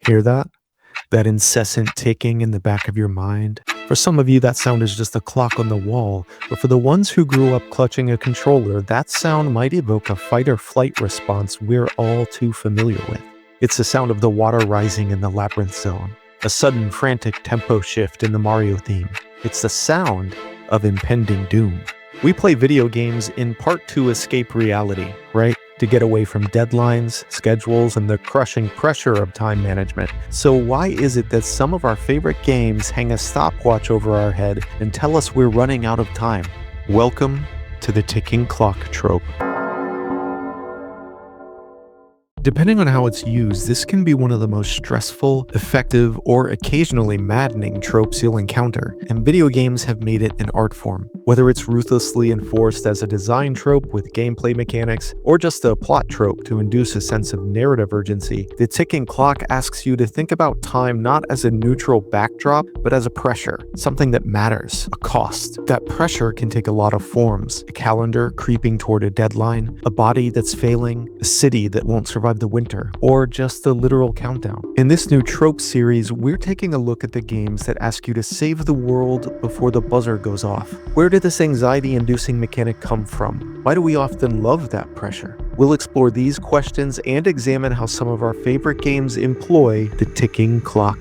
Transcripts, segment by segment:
Hear that? That incessant ticking in the back of your mind? For some of you, that sound is just a clock on the wall, but for the ones who grew up clutching a controller, that sound might evoke a fight or flight response we're all too familiar with. It's the sound of the water rising in the labyrinth zone, a sudden frantic tempo shift in the Mario theme. It's the sound of impending doom. We play video games in part to escape reality, right? To get away from deadlines, schedules, and the crushing pressure of time management. So why is it that some of our favorite games hang a stopwatch over our head and tell us we're running out of time? Welcome to the ticking clock trope. Depending on how it's used, this can be one of the most stressful, effective, or occasionally maddening tropes you'll encounter, and video games have made it an art form. Whether it's ruthlessly enforced as a design trope with gameplay mechanics, or just a plot trope to induce a sense of narrative urgency, the ticking clock asks you to think about time not as a neutral backdrop, but as a pressure, something that matters, a cost. That pressure can take a lot of forms: a calendar creeping toward a deadline, a body that's failing, a city that won't survive the winter, or just a literal countdown. In this new trope series, we're taking a look at the games that ask you to save the world before the buzzer goes off. Where did this anxiety-inducing mechanic come from? Why do we often love that pressure? We'll explore these questions and examine how some of our favorite games employ the ticking clock.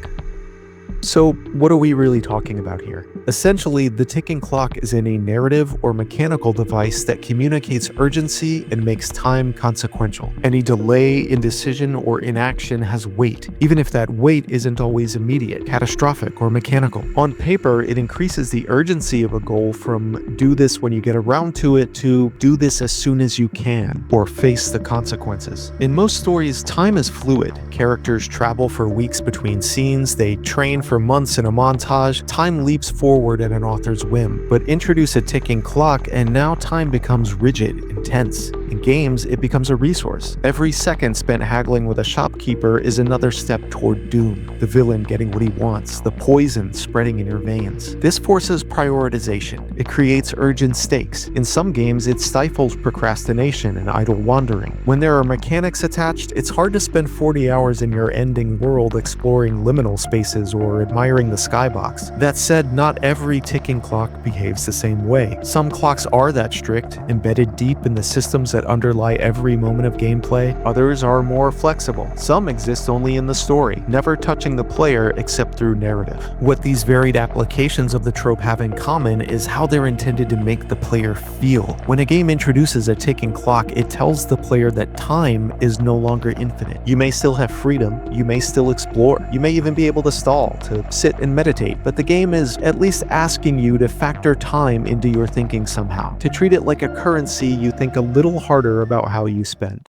So, what are we really talking about here? Essentially, the ticking clock is in a narrative or mechanical device that communicates urgency and makes time consequential. Any delay, indecision, or inaction has weight, even if that weight isn't always immediate, catastrophic, or mechanical. On paper, it increases the urgency of a goal from do this when you get around to it to do this as soon as you can, or face the consequences. In most stories, time is fluid. Characters travel for weeks between scenes, they train for months in a montage. Time leaps forward at an author's whim, but introduce a ticking clock and now time becomes rigid, intense. In games, it becomes a resource. Every second spent haggling with a shopkeeper is another step toward doom, the villain getting what he wants, the poison spreading in your veins. This forces prioritization. It creates urgent stakes. In some games, it stifles procrastination and idle wandering. When there are mechanics attached, it's hard to spend 40 hours in your ending world exploring liminal spaces or admiring the skybox. That said, not every ticking clock behaves the same way. Some clocks are that strict, embedded deep in the systems that underlie every moment of gameplay. Others are more flexible. Some exist only in the story, never touching the player except through narrative. What these varied applications of the trope have in common is how they're intended to make the player feel. When a game introduces a ticking clock, it tells the player that time is no longer infinite. You may still have freedom, you may still explore, you may even be able to stall, to sit and meditate, but the game is at least asking you to factor time into your thinking somehow, to treat it like a currency you think a little harder about how you spend.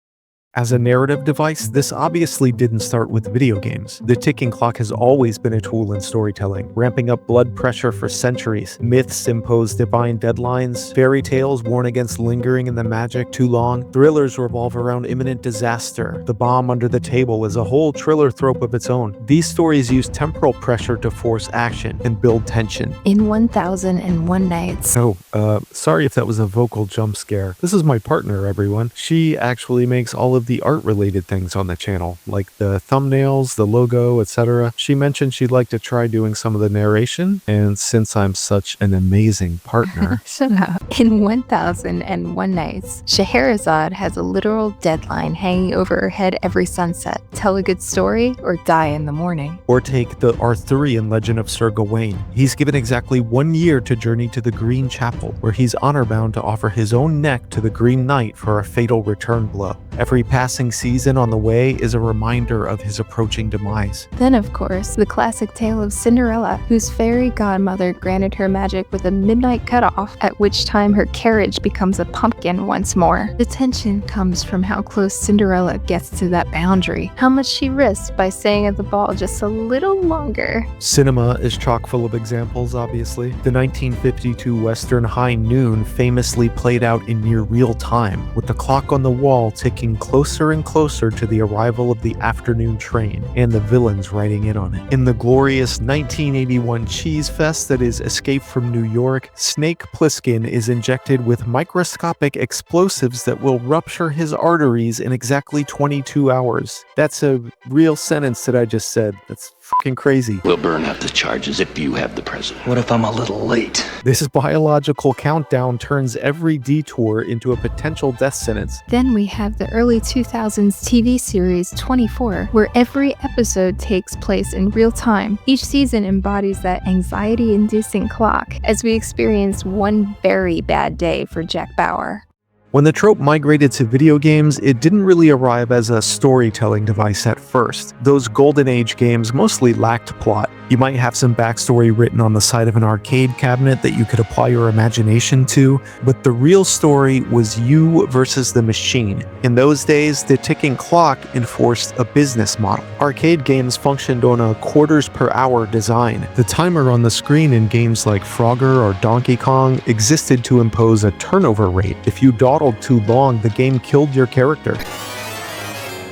As a narrative device, this obviously didn't start with video games. The ticking clock has always been a tool in storytelling, ramping up blood pressure for centuries. Myths impose divine deadlines, fairy tales warn against lingering in the magic too long, thrillers revolve around imminent disaster. The bomb under the table is a whole thriller trope of its own. These stories use temporal pressure to force action and build tension. In 1001 Nights. Sorry if that was a vocal jump scare. This is my partner, everyone. She actually makes all of the art-related things on the channel, like the thumbnails, the logo, etc. She mentioned she'd like to try doing some of the narration, and since I'm such an amazing partner... Shut up. In 1001 Nights, Scheherazade has a literal deadline hanging over her head every sunset. Tell a good story or die in the morning. Or take the Arthurian legend of Sir Gawain. He's given exactly 1 year to journey to the Green Chapel, where he's honor-bound to offer his own neck to the Green Knight for a fatal return blow. Every passing season on the way is a reminder of his approaching demise. Then, of course, the classic tale of Cinderella, whose fairy godmother granted her magic with a midnight cutoff, at which time her carriage becomes a pumpkin once more. The tension comes from how close Cinderella gets to that boundary, how much she risks by staying at the ball just a little longer. Cinema is chock full of examples, obviously. The 1952 Western High Noon famously played out in near real time, with the clock on the wall ticking close closer and closer to the arrival of the afternoon train and the villains riding in on it. In the glorious 1981 cheese fest that is Escape from New York, Snake Plissken is injected with microscopic explosives that will rupture his arteries in exactly 22 hours. That's a real sentence that I just said. That's fucking crazy. We'll burn up the charges if you have the president. What if I'm a little late? This biological countdown turns every detour into a potential death sentence. Then we have the early 2000s TV series 24, where every episode takes place in real time. Each season embodies that anxiety-inducing clock as we experience one very bad day for Jack Bauer. When the trope migrated to video games, it didn't really arrive as a storytelling device at first. Those Golden Age games mostly lacked plot. You might have some backstory written on the side of an arcade cabinet that you could apply your imagination to, but the real story was you versus the machine. In those days, the ticking clock enforced a business model. Arcade games functioned on a quarters per hour design. The timer on the screen in games like Frogger or Donkey Kong existed to impose a turnover rate. If you dawdled too long, the game killed your character.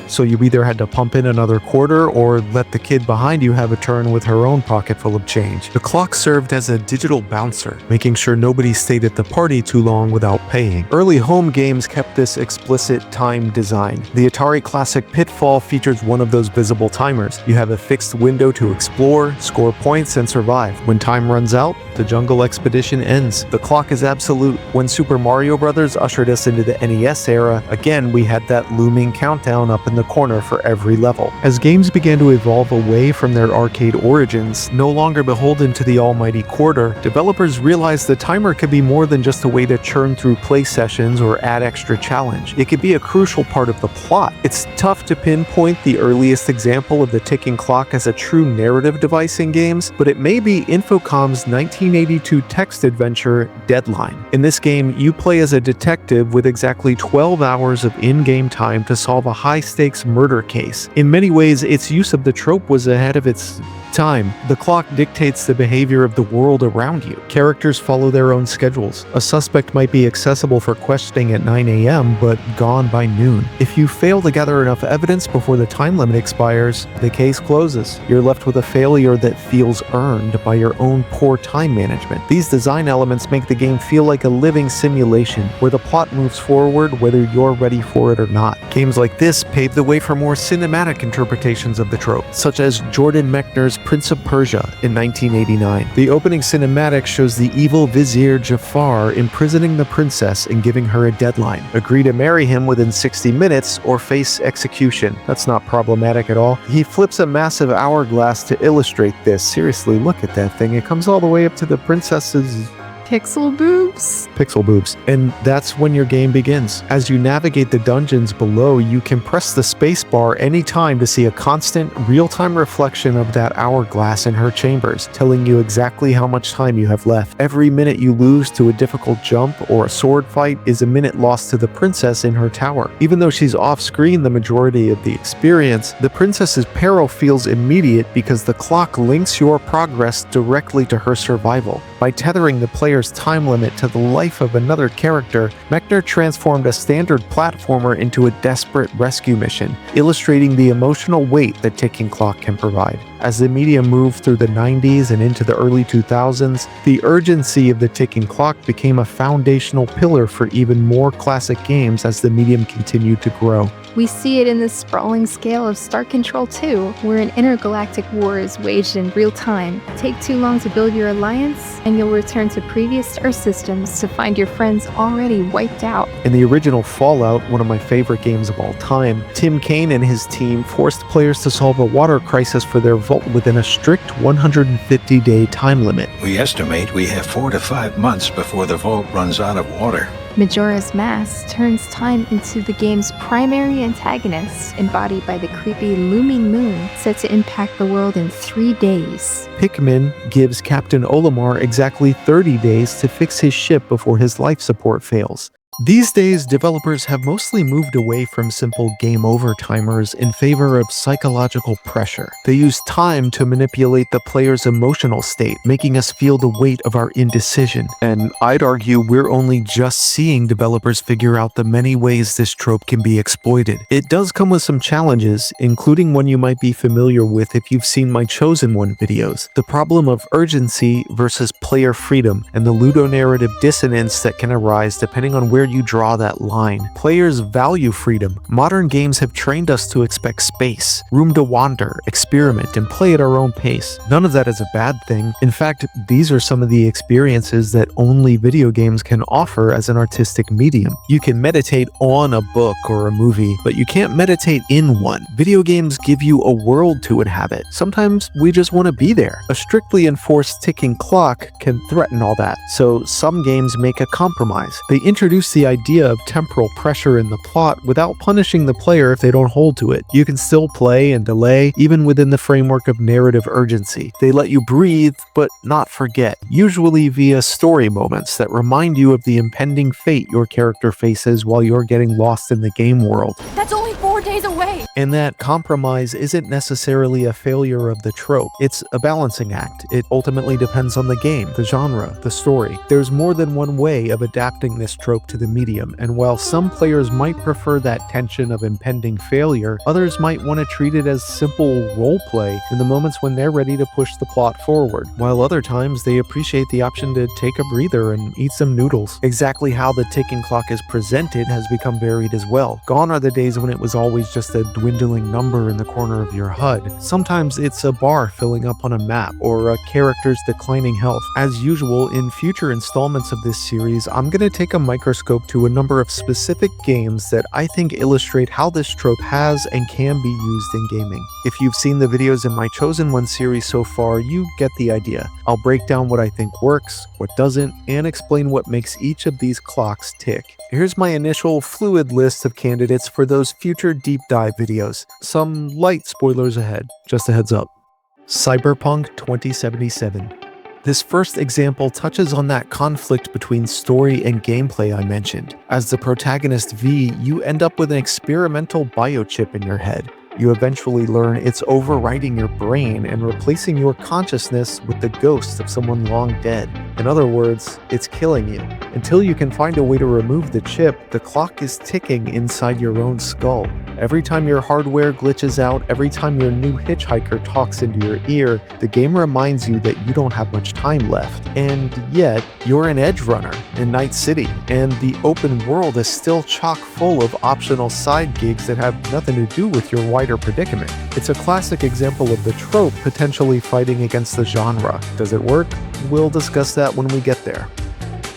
So you either had to pump in another quarter or let the kid behind you have a turn with her own pocket full of change. The clock served as a digital bouncer, making sure nobody stayed at the party too long without paying. Early home games kept this explicit time design. The Atari classic Pitfall features one of those visible timers. You have a fixed window to explore, score points, and survive. When time runs out, the jungle expedition ends. The clock is absolute. When Super Mario Bros. Ushered us into the NES era, again we had that looming countdown up in the corner for every level. As games began to evolve away from their arcade origins, no longer beholden to the almighty quarter, developers realized the timer could be more than just a way to churn through play sessions or add extra challenge. It could be a crucial part of the plot. It's tough to pinpoint the earliest example of the ticking clock as a true narrative device in games, but it may be Infocom's 1982 text adventure Deadline. In this game, you play as a detective with exactly 12 hours of in-game time to solve a high-stakes murder case. In many ways, its use of the trope was ahead of its time. The clock dictates the behavior of the world around you. Characters follow their own schedules. A suspect might be accessible for questioning at 9 a.m. but gone by noon. If you fail to gather enough evidence before the time limit expires, the case closes. You're left with a failure that feels earned by your own poor time management. These design elements make the game feel like a living simulation where the plot moves forward whether you're ready for it or not. Games like this paved the way for more cinematic interpretations of the trope, such as Jordan Mechner's Prince of Persia in 1989. The opening cinematic shows the evil vizier Jafar imprisoning the princess and giving her a deadline. Agree to marry him within 60 minutes or face execution. That's not problematic at all. He flips a massive hourglass to illustrate this. Seriously, look at that thing. It comes all the way up to the princess's Pixel boobs? Pixel boobs. And that's when your game begins. As you navigate the dungeons below, you can press the spacebar anytime to see a constant, real-time reflection of that hourglass in her chambers, telling you exactly how much time you have left. Every minute you lose to a difficult jump or a sword fight is a minute lost to the princess in her tower. Even though she's off-screen the majority of the experience, the princess's peril feels immediate because the clock links your progress directly to her survival. By tethering the player's time limit to the life of another character, Mechner transformed a standard platformer into a desperate rescue mission, illustrating the emotional weight that ticking clock can provide. As the medium moved through the 90s and into the early 2000s, the urgency of the ticking clock became a foundational pillar for even more classic games as the medium continued to grow. We see it in the sprawling scale of Star Control 2, where an intergalactic war is waged in real time. Take too long to build your alliance, and you'll return to previous star systems to find your friends already wiped out. In the original Fallout, one of my favorite games of all time, Tim Kaine and his team forced players to solve a water crisis for their vault within a strict 150-day time limit. We estimate we have 4 to 5 months before the vault runs out of water. Majora's Mask turns time into the game's primary antagonist, embodied by the creepy looming moon set to impact the world in 3 days. Pikmin gives Captain Olimar exactly 30 days to fix his ship before his life support fails. These days, developers have mostly moved away from simple game over timers in favor of psychological pressure. They use time to manipulate the player's emotional state, making us feel the weight of our indecision. And I'd argue we're only just seeing developers figure out the many ways this trope can be exploited. It does come with some challenges, including one you might be familiar with if you've seen my Chosen One videos. The problem of urgency versus player freedom, and the ludonarrative dissonance that can arise depending on where you draw that line. Players value freedom. Modern games have trained us to expect space, room to wander, experiment, and play at our own pace. None of that is a bad thing. In fact, these are some of the experiences that only video games can offer as an artistic medium. You can meditate on a book or a movie, but you can't meditate in one. Video games give you a world to inhabit. Sometimes we just want to be there. A strictly enforced ticking clock can threaten all that, so some games make a compromise. They introduce the idea of temporal pressure in the plot without punishing the player if they don't hold to it. You can still play and delay, even within the framework of narrative urgency. They let you breathe, but not forget, usually via story moments that remind you of the impending fate your character faces while you're getting lost in the game world. That's only 4 days away! And that compromise isn't necessarily a failure of the trope. It's a balancing act. It ultimately depends on the game, the genre, the story. There's more than one way of adapting this trope to the medium, and while some players might prefer that tension of impending failure, others might want to treat it as simple roleplay in the moments when they're ready to push the plot forward, while other times they appreciate the option to take a breather and eat some noodles. Exactly how the ticking clock is presented has become varied as well. Gone are the days when it was always just a dwindling number in the corner of your HUD. Sometimes it's a bar filling up on a map, or a character's declining health. As usual, in future installments of this series, I'm going to take a microscope to a number of specific games that I think illustrate how this trope has and can be used in gaming. If you've seen the videos in my Chosen One series so far, you get the idea. I'll break down what I think works, what doesn't, and explain what makes each of these clocks tick. Here's my initial fluid list of candidates for those future deep dive videos. Some light spoilers ahead, just a heads up. Cyberpunk 2077. This first example touches on that conflict between story and gameplay I mentioned. As the protagonist V, you end up with an experimental biochip in your head. You eventually learn it's overriding your brain and replacing your consciousness with the ghost of someone long dead. In other words, it's killing you. Until you can find a way to remove the chip, the clock is ticking inside your own skull. Every time your hardware glitches out, every time your new hitchhiker talks into your ear, the game reminds you that you don't have much time left. And yet, you're an edge runner in Night City, and the open world is still chock full of optional side gigs that have nothing to do with your wider predicament. It's a classic example of the trope potentially fighting against the genre. Does it work? We'll discuss that when we get there.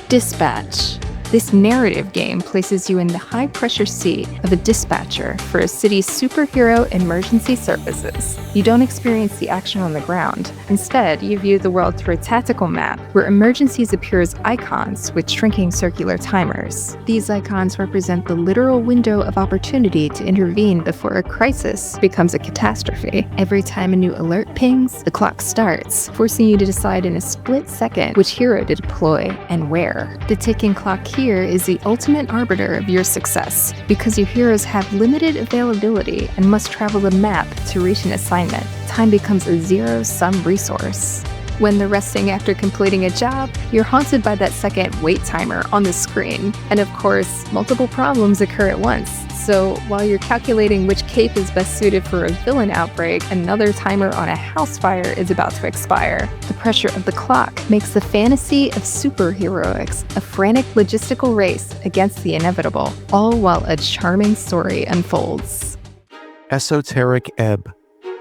Dispatch. This narrative game places you in the high-pressure seat of a dispatcher for a city's superhero emergency services. You don't experience the action on the ground. Instead, you view the world through a tactical map, where emergencies appear as icons with shrinking circular timers. These icons represent the literal window of opportunity to intervene before a crisis becomes a catastrophe. Every time a new alert pings, the clock starts, forcing you to decide in a split second which hero to deploy and where. The ticking clock here is the ultimate arbiter of your success, because your heroes have limited availability and must travel the map to reach an assignment. Time becomes a zero-sum resource. When they're resting after completing a job, you're haunted by that second wait timer on the screen. And of course, multiple problems occur at once. So while you're calculating which cape is best suited for a villain outbreak, another timer on a house fire is about to expire. The pressure of the clock makes the fantasy of superheroics a frantic logistical race against the inevitable, all while a charming story unfolds. Esoteric Ebb.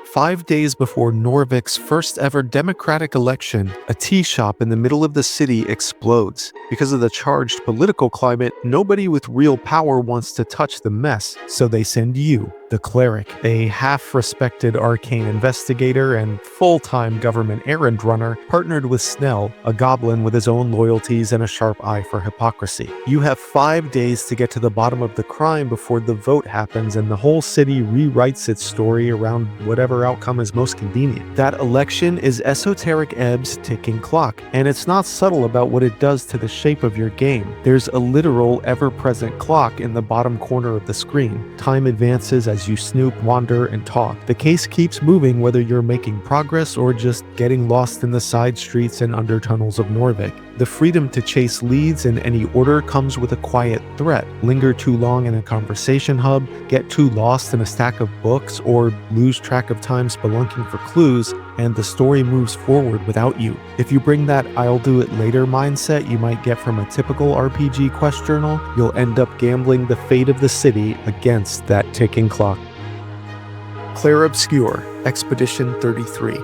5 days before Norvik's first ever democratic election, a tea shop in the middle of the city explodes. Because of the charged political climate, nobody with real power wants to touch the mess, so they send you. The Cleric, a half-respected arcane investigator and full-time government errand runner, partnered with Snell, a goblin with his own loyalties and a sharp eye for hypocrisy. You have 5 days to get to the bottom of the crime before the vote happens and the whole city rewrites its story around whatever outcome is most convenient. That election is Esoteric Ebb's ticking clock, and it's not subtle about what it does to the shape of your game. There's a literal, ever-present clock in the bottom corner of the screen. Time advances as you snoop, wander, and talk. The case keeps moving whether you're making progress or just getting lost in the side streets and undertunnels of Norvik. The freedom to chase leads in any order comes with a quiet threat. Linger too long in a conversation hub, get too lost in a stack of books, or lose track of time spelunking for clues, and the story moves forward without you. If you bring that "I'll do it later" mindset you might get from a typical RPG quest journal, you'll end up gambling the fate of the city against that ticking clock. Clair Obscur, Expedition 33.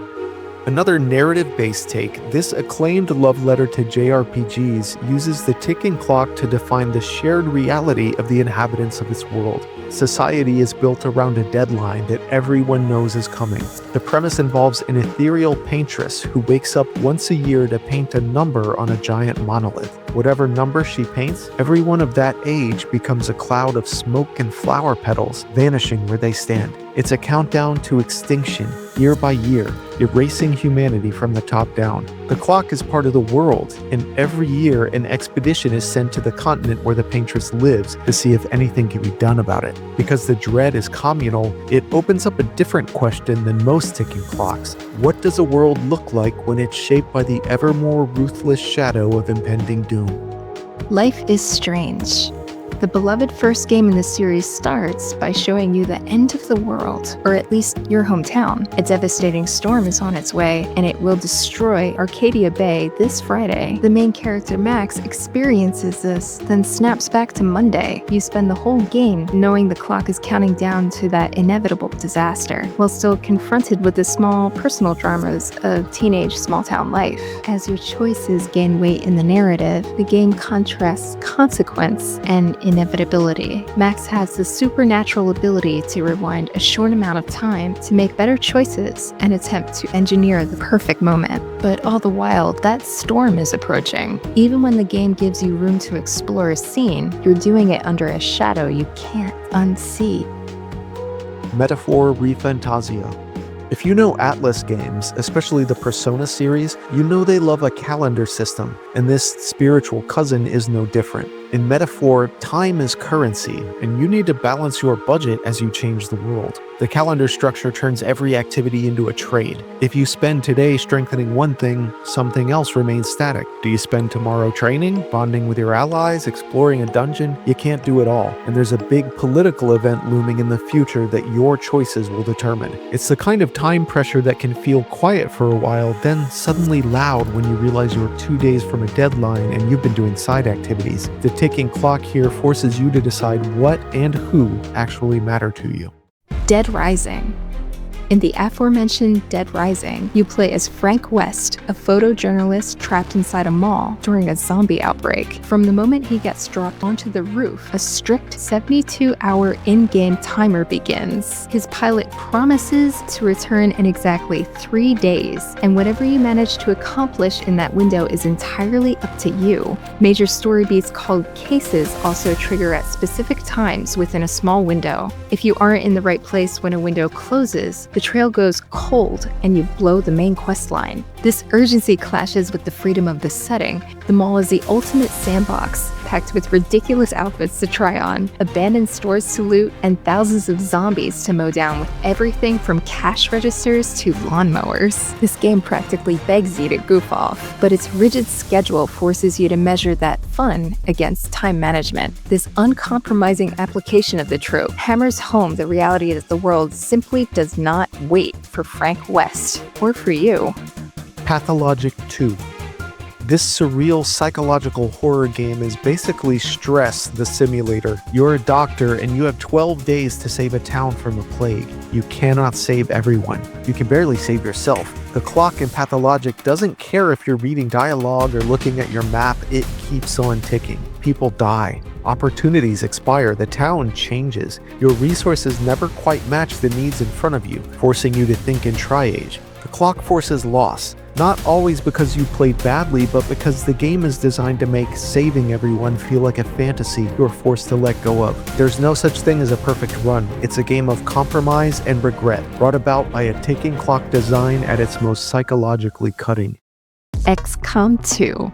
Another narrative-based take, this acclaimed love letter to JRPGs uses the ticking clock to define the shared reality of the inhabitants of its world. Society is built around a deadline that everyone knows is coming. The premise involves an ethereal paintress who wakes up once a year to paint a number on a giant monolith. Whatever number she paints, everyone of that age becomes a cloud of smoke and flower petals, vanishing where they stand. It's a countdown to extinction, year by year, erasing humanity from the top down. The clock is part of the world, and every year an expedition is sent to the continent where the paintress lives to see if anything can be done about it. Because the dread is communal, it opens up a different question than most ticking clocks. What does a world look like when it's shaped by the ever more ruthless shadow of impending doom? Life is strange. The beloved first game in the series starts by showing you the end of the world, or at least your hometown. A devastating storm is on its way, and it will destroy Arcadia Bay this Friday. The main character Max experiences this, then snaps back to Monday. You spend the whole game knowing the clock is counting down to that inevitable disaster, while still confronted with the small personal dramas of teenage small-town life. As your choices gain weight in the narrative, the game contrasts consequence and inevitability. Max has the supernatural ability to rewind a short amount of time to make better choices and attempt to engineer the perfect moment. But all the while, that storm is approaching. Even when the game gives you room to explore a scene, you're doing it under a shadow you can't unsee. Metaphor ReFantazio. If you know Atlas games, especially the Persona series, you know they love a calendar system, and this spiritual cousin is no different. In Metaphor, time is currency, and you need to balance your budget as you change the world. The calendar structure turns every activity into a trade. If you spend today strengthening one thing, something else remains static. Do you spend tomorrow training, bonding with your allies, exploring a dungeon? You can't do it all, and there's a big political event looming in the future that your choices will determine. It's the kind of time pressure that can feel quiet for a while, then suddenly loud when you realize you're 2 days from a deadline and you've been doing side activities. The ticking clock here forces you to decide what and who actually matter to you. Dead Rising. In the aforementioned Dead Rising, you play as Frank West, a photojournalist trapped inside a mall during a zombie outbreak. From the moment he gets dropped onto the roof, a strict 72-hour in-game timer begins. His pilot promises to return in exactly 3 days, and whatever you manage to accomplish in that window is entirely up to you. Major story beats called cases also trigger at specific times within a small window. If you aren't in the right place when a window closes, the trail goes cold and you blow the main quest line. This urgency clashes with the freedom of the setting. The mall is the ultimate sandbox, packed with ridiculous outfits to try on, abandoned stores to loot, and thousands of zombies to mow down with everything from cash registers to lawnmowers. This game practically begs you to goof off, but its rigid schedule forces you to measure that fun against time management. This uncompromising application of the trope hammers home the reality that the world simply does not wait for Frank West, or for you. Pathologic 2. This surreal psychological horror game is basically Stress the Simulator. You're a doctor and you have 12 days to save a town from a plague. You cannot save everyone. You can barely save yourself. The clock in Pathologic doesn't care if you're reading dialogue or looking at your map, it keeps on ticking. people die. Opportunities expire, the town changes. Your resources never quite match the needs in front of you, forcing you to think in tri-age. The clock forces loss. Not always because you played badly, but because the game is designed to make saving everyone feel like a fantasy you're forced to let go of. There's no such thing as a perfect run. It's a game of compromise and regret, brought about by a ticking clock design at its most psychologically cutting. XCOM 2.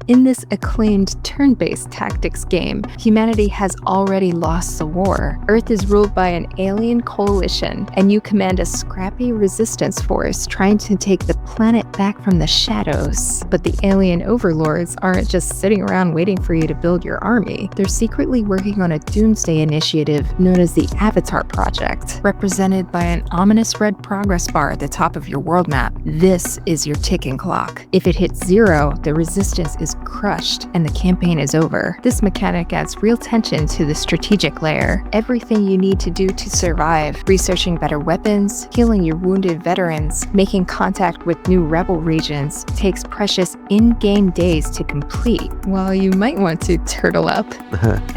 In this acclaimed turn-based tactics game, humanity has already lost the war. Earth is ruled by an alien coalition, and you command a scrappy resistance force trying to take the planet back from the shadows. But the alien overlords aren't just sitting around waiting for you to build your army. They're secretly working on a doomsday initiative known as the Avatar Project, represented by an ominous red progress bar at the top of your world map. This is your ticking clock. If it hits 0, the resistance is crushed and the campaign is over. This mechanic adds real tension to the strategic layer. Everything you need to do to survive, researching better weapons, healing your wounded veterans, making contact with new rebel regions, takes precious in-game days to complete. While you might want to turtle up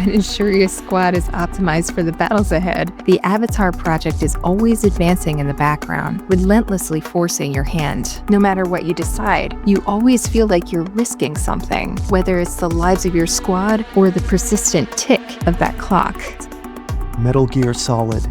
and ensure your squad is optimized for the battles ahead, the Avatar Project is always advancing in the background, relentlessly forcing your hand. No matter what you decide, you always feel like you're risking something, whether it's the lives of your squad or the persistent tick of that clock. Metal Gear Solid.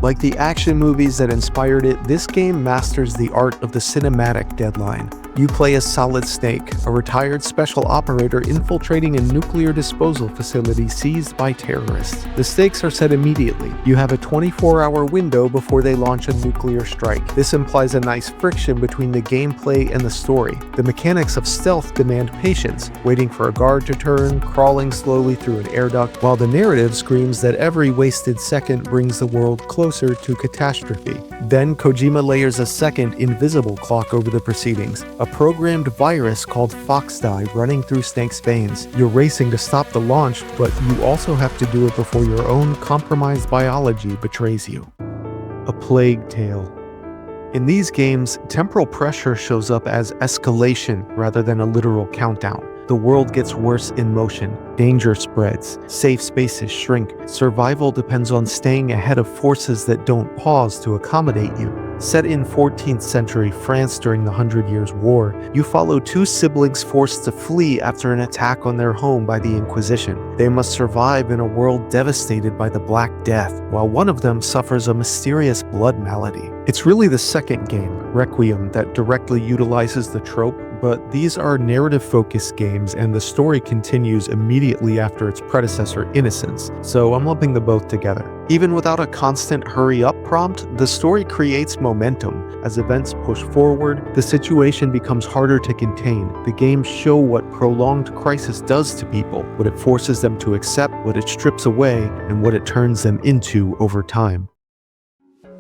Like the action movies that inspired it, this game masters the art of the cinematic deadline. You play as Solid Snake, a retired special operator infiltrating a nuclear disposal facility seized by terrorists. The stakes are set immediately. You have a 24-hour window before they launch a nuclear strike. This implies a nice friction between the gameplay and the story. The mechanics of stealth demand patience, waiting for a guard to turn, crawling slowly through an air duct, while the narrative screams that every wasted second brings the world closer to catastrophe. Then Kojima layers a second invisible clock over the proceedings. A programmed virus called Foxdie running through Snake's veins. You're racing to stop the launch, but you also have to do it before your own compromised biology betrays you. A Plague Tale. In these games, temporal pressure shows up as escalation rather than a literal countdown. The world gets worse in motion, danger spreads, safe spaces shrink, survival depends on staying ahead of forces that don't pause to accommodate you. Set in 14th century France during the 100 Years' War, you follow two siblings forced to flee after an attack on their home by the Inquisition. They must survive in a world devastated by the Black Death, while one of them suffers a mysterious blood malady. It's really the second game, Requiem, that directly utilizes the trope, but these are narrative-focused games and the story continues immediately after its predecessor, Innocence, so I'm lumping the both together. Even without a constant hurry-up prompt, the story creates momentum. As events push forward, the situation becomes harder to contain. The games show what prolonged crisis does to people, what it forces them to accept, what it strips away, and what it turns them into over time.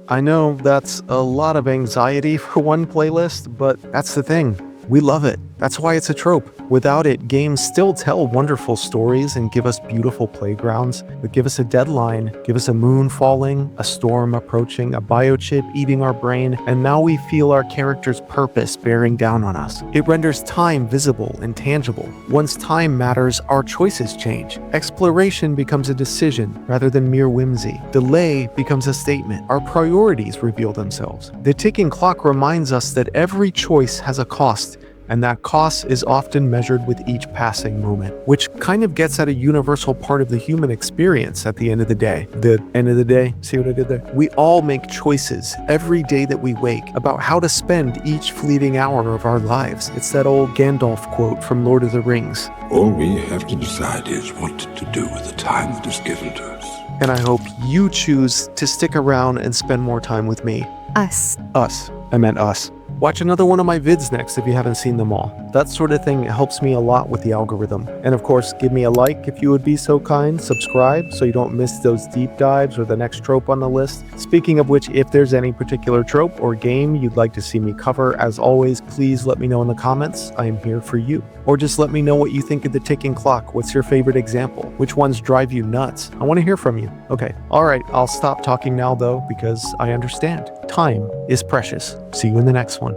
I know that's a lot of anxiety for one playlist, but that's the thing. We love it. That's why it's a trope. Without it, games still tell wonderful stories and give us beautiful playgrounds, but give us a deadline, give us a moon falling, a storm approaching, a biochip eating our brain, and now we feel our character's purpose bearing down on us. It renders time visible and tangible. Once time matters, our choices change. Exploration becomes a decision rather than mere whimsy. Delay becomes a statement. Our priorities reveal themselves. The ticking clock reminds us that every choice has a cost, and that cost is often measured with each passing moment, which kind of gets at a universal part of the human experience at the end of the day. The end of the day, see what I did there? We all make choices every day that we wake about how to spend each fleeting hour of our lives. It's that old Gandalf quote from Lord of the Rings. All we have to decide is what to do with the time that is given to us. And I hope you choose to stick around and spend more time with me. Us. Us. I meant us. Watch another one of my vids next if you haven't seen them all. That sort of thing helps me a lot with the algorithm. And of course, give me a like if you would be so kind, subscribe so you don't miss those deep dives or the next trope on the list. Speaking of which, if there's any particular trope or game you'd like to see me cover, as always, please let me know in the comments. I am here for you. Or just let me know what you think of the ticking clock. What's your favorite example? Which ones drive you nuts? I want to hear from you. Okay, alright, I'll stop talking now though, because I understand. Time is precious. See you in the next one.